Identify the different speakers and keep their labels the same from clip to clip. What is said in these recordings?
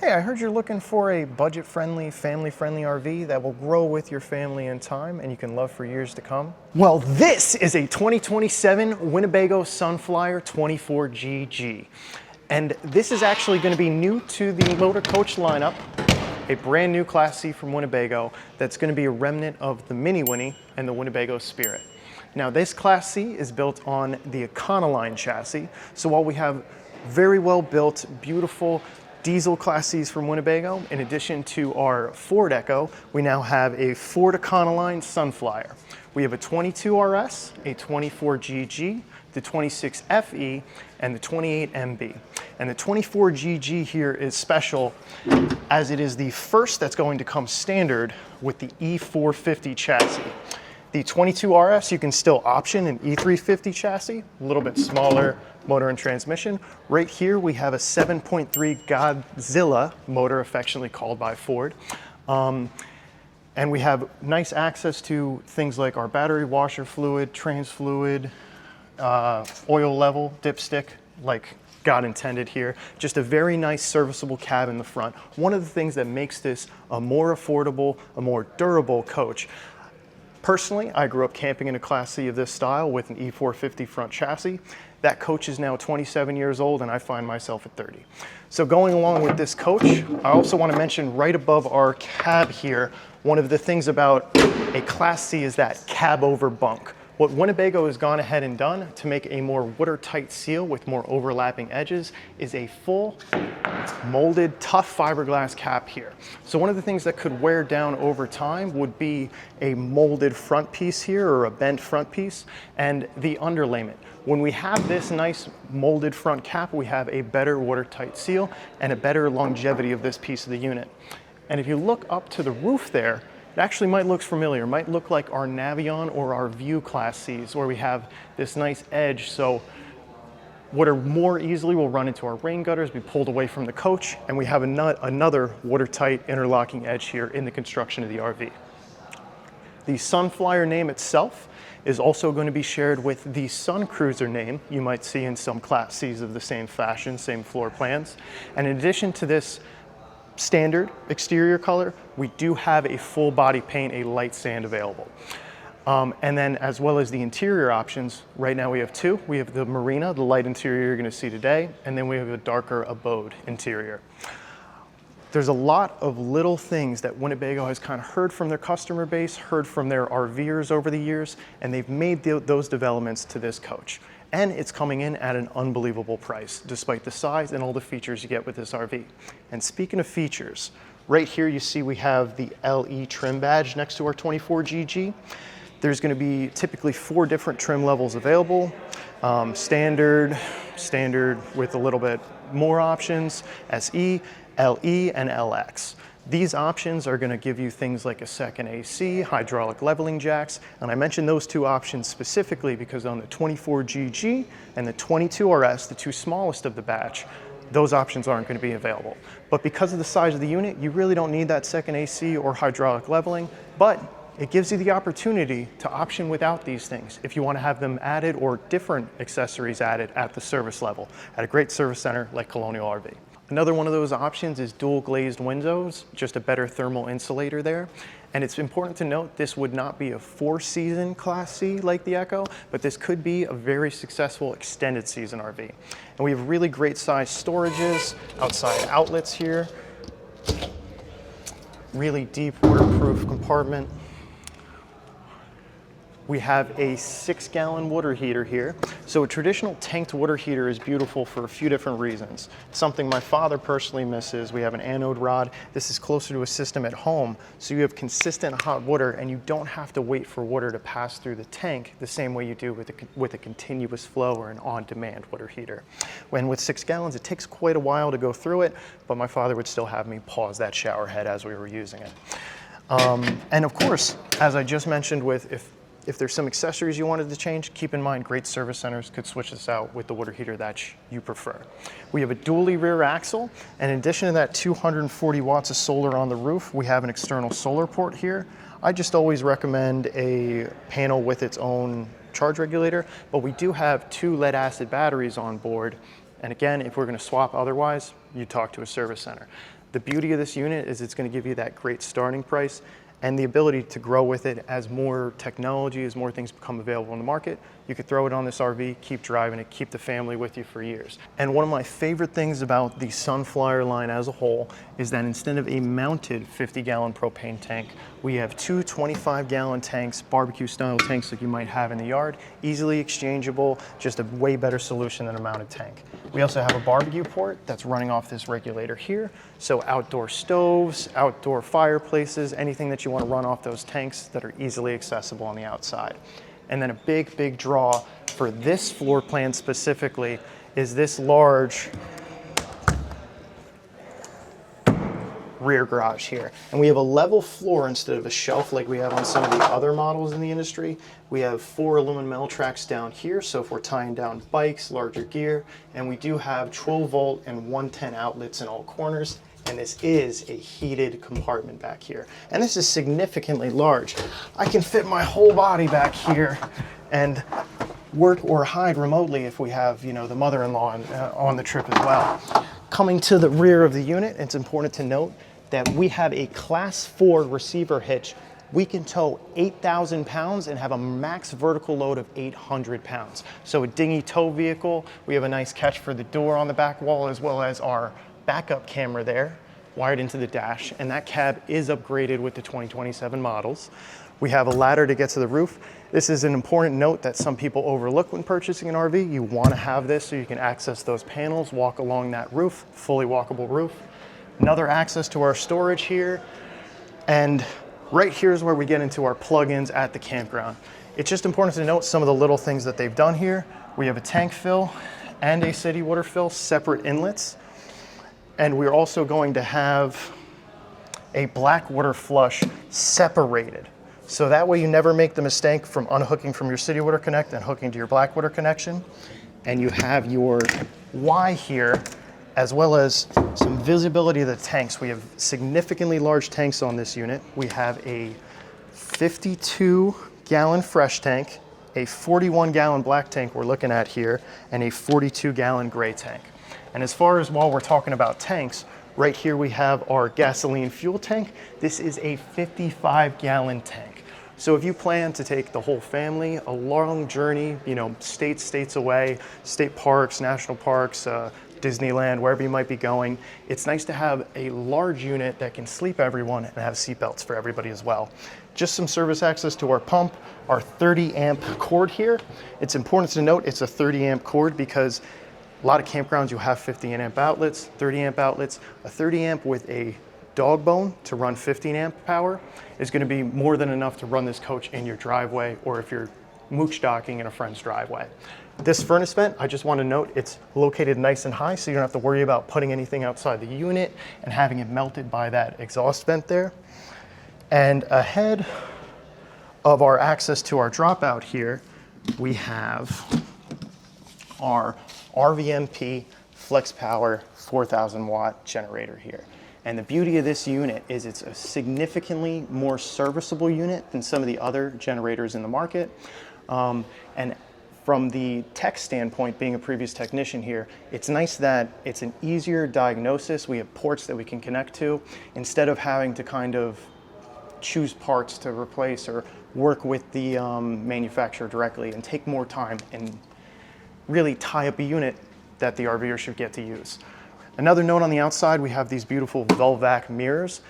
Speaker 1: Hey, I heard you're looking for a budget-friendly, family-friendly RV that will grow with your family in time and you can love for years to come. Well, this is a 2027 Winnebago Sunflyer 24GG. And this is actually going to be new to the motor coach lineup, a brand new Class C from Winnebago that's going to be a remnant of the Mini Winnie and the Winnebago Spirit. Now, this Class C is built on the Econoline chassis. So while we have very well built, beautiful diesel Class Cs from Winnebago, in addition to our Ford Echo, we now have a Ford Econoline Sunflyer. We have a 22 RS, a 24GG, the 26 FE, and the 28 MB. And the 24GG here is special as it is the first that's going to come standard with the E450 chassis. The 22 RS, you can still option an E350 chassis, a little bit smaller motor and transmission. Right here, we have a 7.3 Godzilla motor, affectionately called by Ford. And we have nice access to things like our battery washer fluid, trans fluid, oil level, dipstick, like God intended here. Just a very nice serviceable cab in the front. One of the things that makes this a more affordable, a more durable coach. Personally, I grew up camping in a Class C of this style with an E450 front chassis. That coach is now 27 years old and I find myself at 30. So going along with this coach, I also want to mention right above our cab here, one of the things about a Class C is that cab over bunk. What Winnebago has gone ahead and done to make a more watertight seal with more overlapping edges is a full molded tough fiberglass cap here. So one of the things that could wear down over time would be a molded front piece here or a bent front piece and the underlayment. When we have this nice molded front cap, we have a better watertight seal and a better longevity of this piece of the unit. And if you look up to the roof there, it actually might look familiar, might look like our Navion or our View Class Cs where we have this nice edge. So water more easily will run into our rain gutters, be pulled away from the coach, and we have another watertight interlocking edge here in the construction of the RV. The Sunflyer name itself is also going to be shared with the Sun Cruiser name you might see in some Class Cs of the same fashion, same floor plans. And in addition to this standard exterior color, we do have a full body paint, a light sand available. And then as well as the interior options, right now we have two. We have the Marina, the light interior you're gonna see today, and then we have a darker Abode interior. There's a lot of little things that Winnebago has kind of heard from their customer base, heard from their RVers over the years, and they've made those developments to this coach. And it's coming in at an unbelievable price, despite the size and all the features you get with this RV. And speaking of features, right here you see we have the LE trim badge next to our 24GG. There's going to be typically 4 different trim levels available. Standard with a little bit more options, SE, LE, and LX. These options are going to give you things like a second AC, hydraulic leveling jacks, and I mentioned those 2 options specifically because on the 24GG and the 22 RS, the 2 smallest of the batch, those options aren't going to be available. But because of the size of the unit, you really don't need that second AC or hydraulic leveling, but it gives you the opportunity to option without these things if you want to have them added or different accessories added at the service level at a great service center like Colonial RV. Another one of those options is dual glazed windows, just a better thermal insulator there. And it's important to note this would not be a 4-season Class C like the Echo, but this could be a very successful extended season RV. And we have really great size storages, outside outlets here, really deep waterproof compartment. We have a 6-gallon water heater here. So a traditional tanked water heater is beautiful for a few different reasons. Something my father personally misses, we have an anode rod. This is closer to a system at home, so you have consistent hot water and you don't have to wait for water to pass through the tank the same way you do with a continuous flow or an on-demand water heater. When with 6 gallons, it takes quite a while to go through it, but my father would still have me pause that shower head as we were using it. And of course, as I just mentioned, if there's some accessories you wanted to change, keep in mind great service centers could switch this out with the water heater that you prefer. We have a dually rear axle, and in addition to that 240 watts of solar on the roof, we have an external solar port here. I just always recommend a panel with its own charge regulator, but we do have 2 lead acid batteries on board. And again, if we're going to swap otherwise, you talk to a service center. The beauty of this unit is it's going to give you that great starting price and the ability to grow with it as more technology, as more things become available in the market. You could throw it on this RV, keep driving it, keep the family with you for years. And one of my favorite things about the Sunflyer line as a whole is that instead of a mounted 50-gallon propane tank, we have two 25-gallon tanks, barbecue-style tanks like you might have in the yard, easily exchangeable, just a way better solution than a mounted tank. We also have a barbecue port that's running off this regulator here, so outdoor stoves, outdoor fireplaces, anything that you want to run off those tanks that are easily accessible on the outside. And then a big, big draw for this floor plan specifically is this large rear garage here. And we have a level floor instead of a shelf like we have on some of the other models in the industry. We have 4 aluminum metal tracks down here, so if we're tying down bikes, larger gear, and we do have 12-volt and 110 outlets in all corners. And this is a heated compartment back here. And this is significantly large. I can fit my whole body back here and work or hide remotely if we have, the mother-in-law on the trip as well. Coming to the rear of the unit, it's important to note that we have a Class 4 receiver hitch. We can tow 8,000 pounds and have a max vertical load of 800 pounds. So a dinghy tow vehicle. We have a nice catch for the door on the back wall, as well as our backup camera there, wired into the dash, and that cab is upgraded with the 2027 models. We have a ladder to get to the roof. This is an important note that some people overlook when purchasing an RV. You want to have this so you can access those panels, walk along that roof, fully walkable roof. Another access to our storage here, and right here is where we get into our plugins at the campground. It's just important to note some of the little things that they've done here. We have a tank fill and a city water fill, separate inlets. And we're also going to have a black water flush separated. So that way you never make the mistake from unhooking from your city water connect and hooking to your black water connection. And you have your Y here, as well as some visibility of the tanks. We have significantly large tanks on this unit. We have a 52-gallon fresh tank, a 41-gallon black tank we're looking at here, and a 42-gallon gray tank. And as far as while we're talking about tanks, right here we have our gasoline fuel tank. This is a 55-gallon tank. So if you plan to take the whole family a long journey, states away, state parks, national parks, Disneyland, wherever you might be going, it's nice to have a large unit that can sleep everyone and have seatbelts for everybody as well. Just some service access to our pump, our 30-amp cord here. It's important to note it's a 30-amp cord because a lot of campgrounds, you have 50-amp outlets, 30-amp outlets. A 30-amp with a dog bone to run 15-amp power is going to be more than enough to run this coach in your driveway or if you're mooch docking in a friend's driveway. This furnace vent, I just want to note, it's located nice and high, so you don't have to worry about putting anything outside the unit and having it melted by that exhaust vent there. And ahead of our access to our dropout here, we have our RVMP Flex Power 4,000 watt generator here. And the beauty of this unit is it's a significantly more serviceable unit than some of the other generators in the market. And from the tech standpoint, being a previous technician here, it's nice that it's an easier diagnosis. We have ports that we can connect to instead of having to kind of choose parts to replace or work with the manufacturer directly and take more time and really tie up a unit that the RVer should get to use. Another note on the outside, we have these beautiful Velvac mirrors.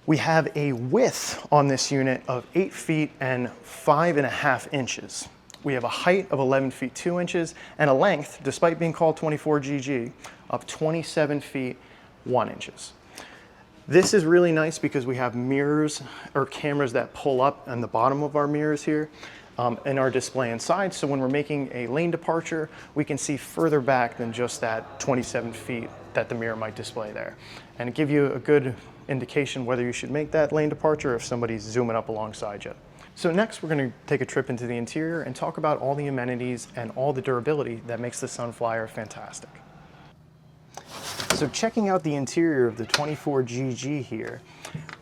Speaker 1: We have a width on this unit of 8 feet and 5.5 inches. We have a height of 11 feet 2 inches and a length, despite being called 24GG, of 27 feet 1 inches. This is really nice because we have mirrors or cameras that pull up on the bottom of our mirrors here in our display inside. So when we're making a lane departure, we can see further back than just that 27 feet that the mirror might display there. And give you a good indication whether you should make that lane departure or if somebody's zooming up alongside you. So next we're going to take a trip into the interior and talk about all the amenities and all the durability that makes the Sunflyer fantastic. So checking out the interior of the 24GG here,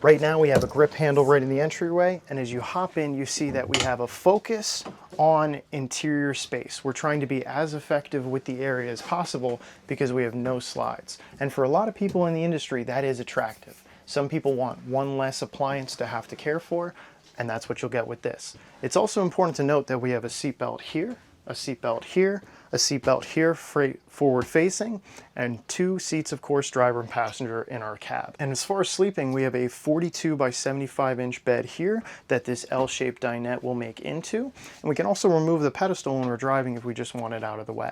Speaker 1: right now we have a grip handle right in the entryway, and as you hop in, you see that we have a focus on interior space. We're trying to be as effective with the area as possible because we have no slides. And for a lot of people in the industry, that is attractive. Some people want one less appliance to have to care for, and that's what you'll get with this. It's also important to note that we have a seatbelt here, a seatbelt here, a seatbelt here forward facing, and 2 seats, of course, driver and passenger in our cab. And as far as sleeping, we have a 42 by 75 inch bed here that this L-shaped dinette will make into. And we can also remove the pedestal when we're driving if we just want it out of the way.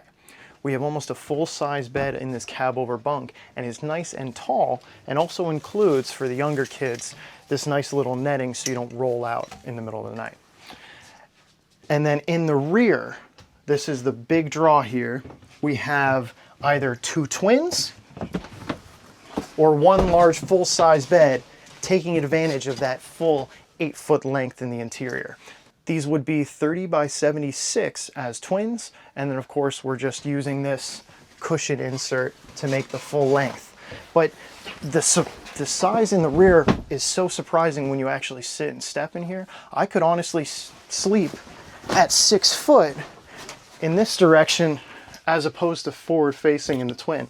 Speaker 1: We have almost a full-size bed in this cab over bunk, and is nice and tall, and also includes, for the younger kids, this nice little netting so you don't roll out in the middle of the night. And then in the rear, this is the big draw here. We have either 2 twins or 1 large full-size bed, taking advantage of that full 8-foot length in the interior. These would be 30 by 76 as twins, and then of course we're just using this cushion insert to make the full length. But the size in the rear is so surprising when you actually sit and step in here. I could honestly sleep at 6 foot in this direction as opposed to forward facing in the twin.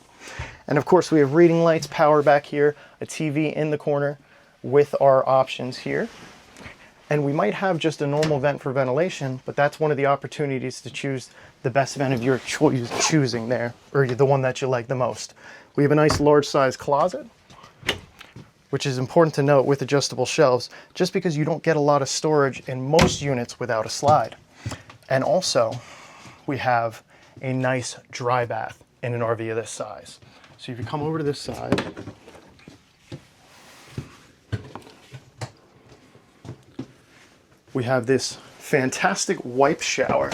Speaker 1: And of course we have reading lights, power back here, a TV in the corner with our options here. And we might have just a normal vent for ventilation, but that's one of the opportunities to choose the best vent of your choosing there, or the one that you like the most. We have a nice large size closet, which is important to note with adjustable shelves, just because you don't get a lot of storage in most units without a slide. And also, we have a nice dry bath in an RV of this size. So if you come over to this side, we have this fantastic wipe shower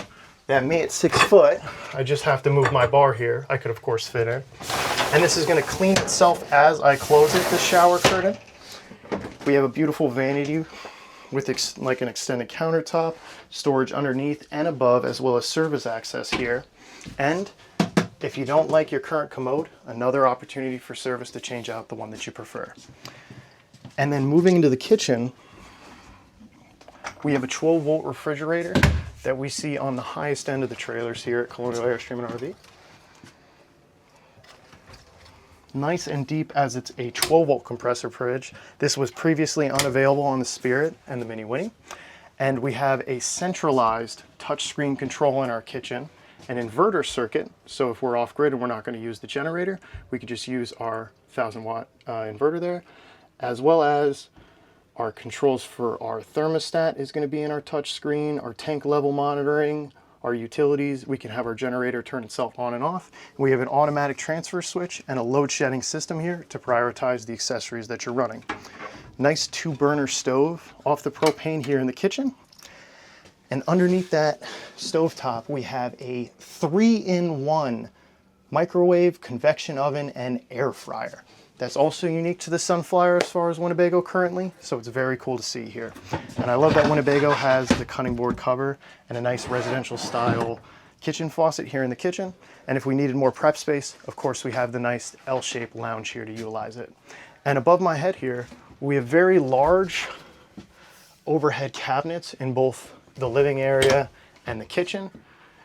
Speaker 1: that made it 6 foot. I just have to move my bar here. I could of course fit in. And this is gonna clean itself as I close it, the shower curtain. We have a beautiful vanity with like an extended countertop, storage underneath and above, as well as service access here. And if you don't like your current commode, another opportunity for service to change out the one that you prefer. And then moving into the kitchen, we have a 12-volt refrigerator that we see on the highest end of the trailers here at Colonial Airstream and RV. Nice and deep, as it's a 12-volt compressor fridge. This was previously unavailable on the Spirit and the Mini Winnie. And we have a centralized touchscreen control in our kitchen, an inverter circuit, so if we're off-grid and we're not going to use the generator, we could just use our 1000-watt inverter there, as well as our controls for our thermostat is going to be in our touch screen, our tank level monitoring, our utilities. We can have our generator turn itself on and off. We have an automatic transfer switch and a load shedding system here to prioritize the accessories that you're running. Nice 2-burner stove off the propane here in the kitchen. And underneath that stovetop, we have a 3-in-1 microwave, convection oven, and air fryer. That's also unique to the Sunflyer as far as Winnebago currently, so it's very cool to see here. And I love that Winnebago has the cutting board cover and a nice residential style kitchen faucet here in the kitchen. And if we needed more prep space, of course we have the nice L-shaped lounge here to utilize it. And above my head here, we have very large overhead cabinets in both the living area and the kitchen.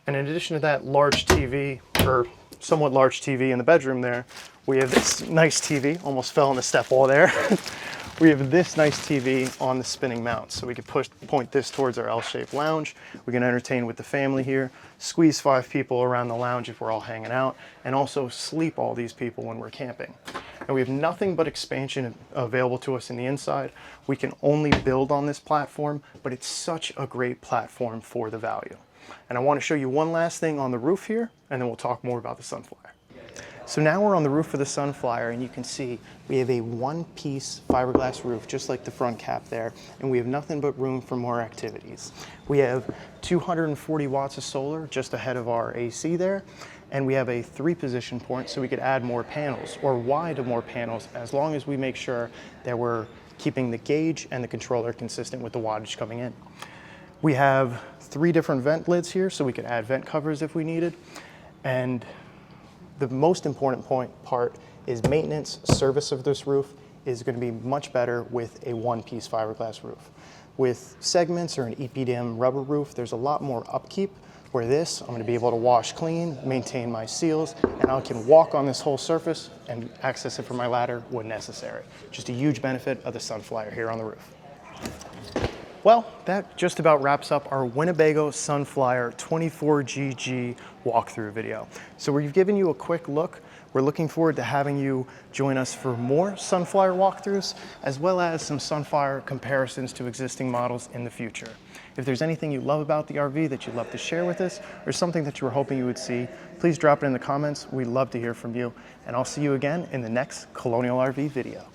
Speaker 1: And in addition to that large TV, or somewhat large TV in the bedroom there, we have this nice TV, almost fell on the step wall there. We have this nice TV on the spinning mount, so we can point this towards our L-shaped lounge. We can entertain with the family here, squeeze 5 people around the lounge if we're all hanging out, and also sleep all these people when we're camping. And we have nothing but expansion available to us in the inside. We can only build on this platform, but it's such a great platform for the value. And I want to show you one last thing on the roof here, and then we'll talk more about the Sunflyer. So now we're on the roof of the Sunflyer, and you can see we have a one-piece fiberglass roof, just like the front cap there, and we have nothing but room for more activities. We have 240 watts of solar just ahead of our AC there, and we have a 3-position point, so we could add more panels, or wide more panels, as long as we make sure that we're keeping the gauge and the controller consistent with the wattage coming in. We have 3 different vent lids here, so we could add vent covers if we needed. And the most important part is maintenance, service of this roof is going to be much better with a one-piece fiberglass roof. With segments or an EPDM rubber roof, there's a lot more upkeep, where this, I'm going to be able to wash clean, maintain my seals, and I can walk on this whole surface and access it from my ladder when necessary. Just a huge benefit of the Sunflyer here on the roof. Well, that just about wraps up our Winnebago Sunflyer 24GG walkthrough video. So we've given you a quick look. We're looking forward to having you join us for more Sunflyer walkthroughs, as well as some Sunflyer comparisons to existing models in the future. If there's anything you love about the RV that you'd love to share with us, or something that you were hoping you would see, please drop it in the comments. We'd love to hear from you, and I'll see you again in the next Colonial RV video.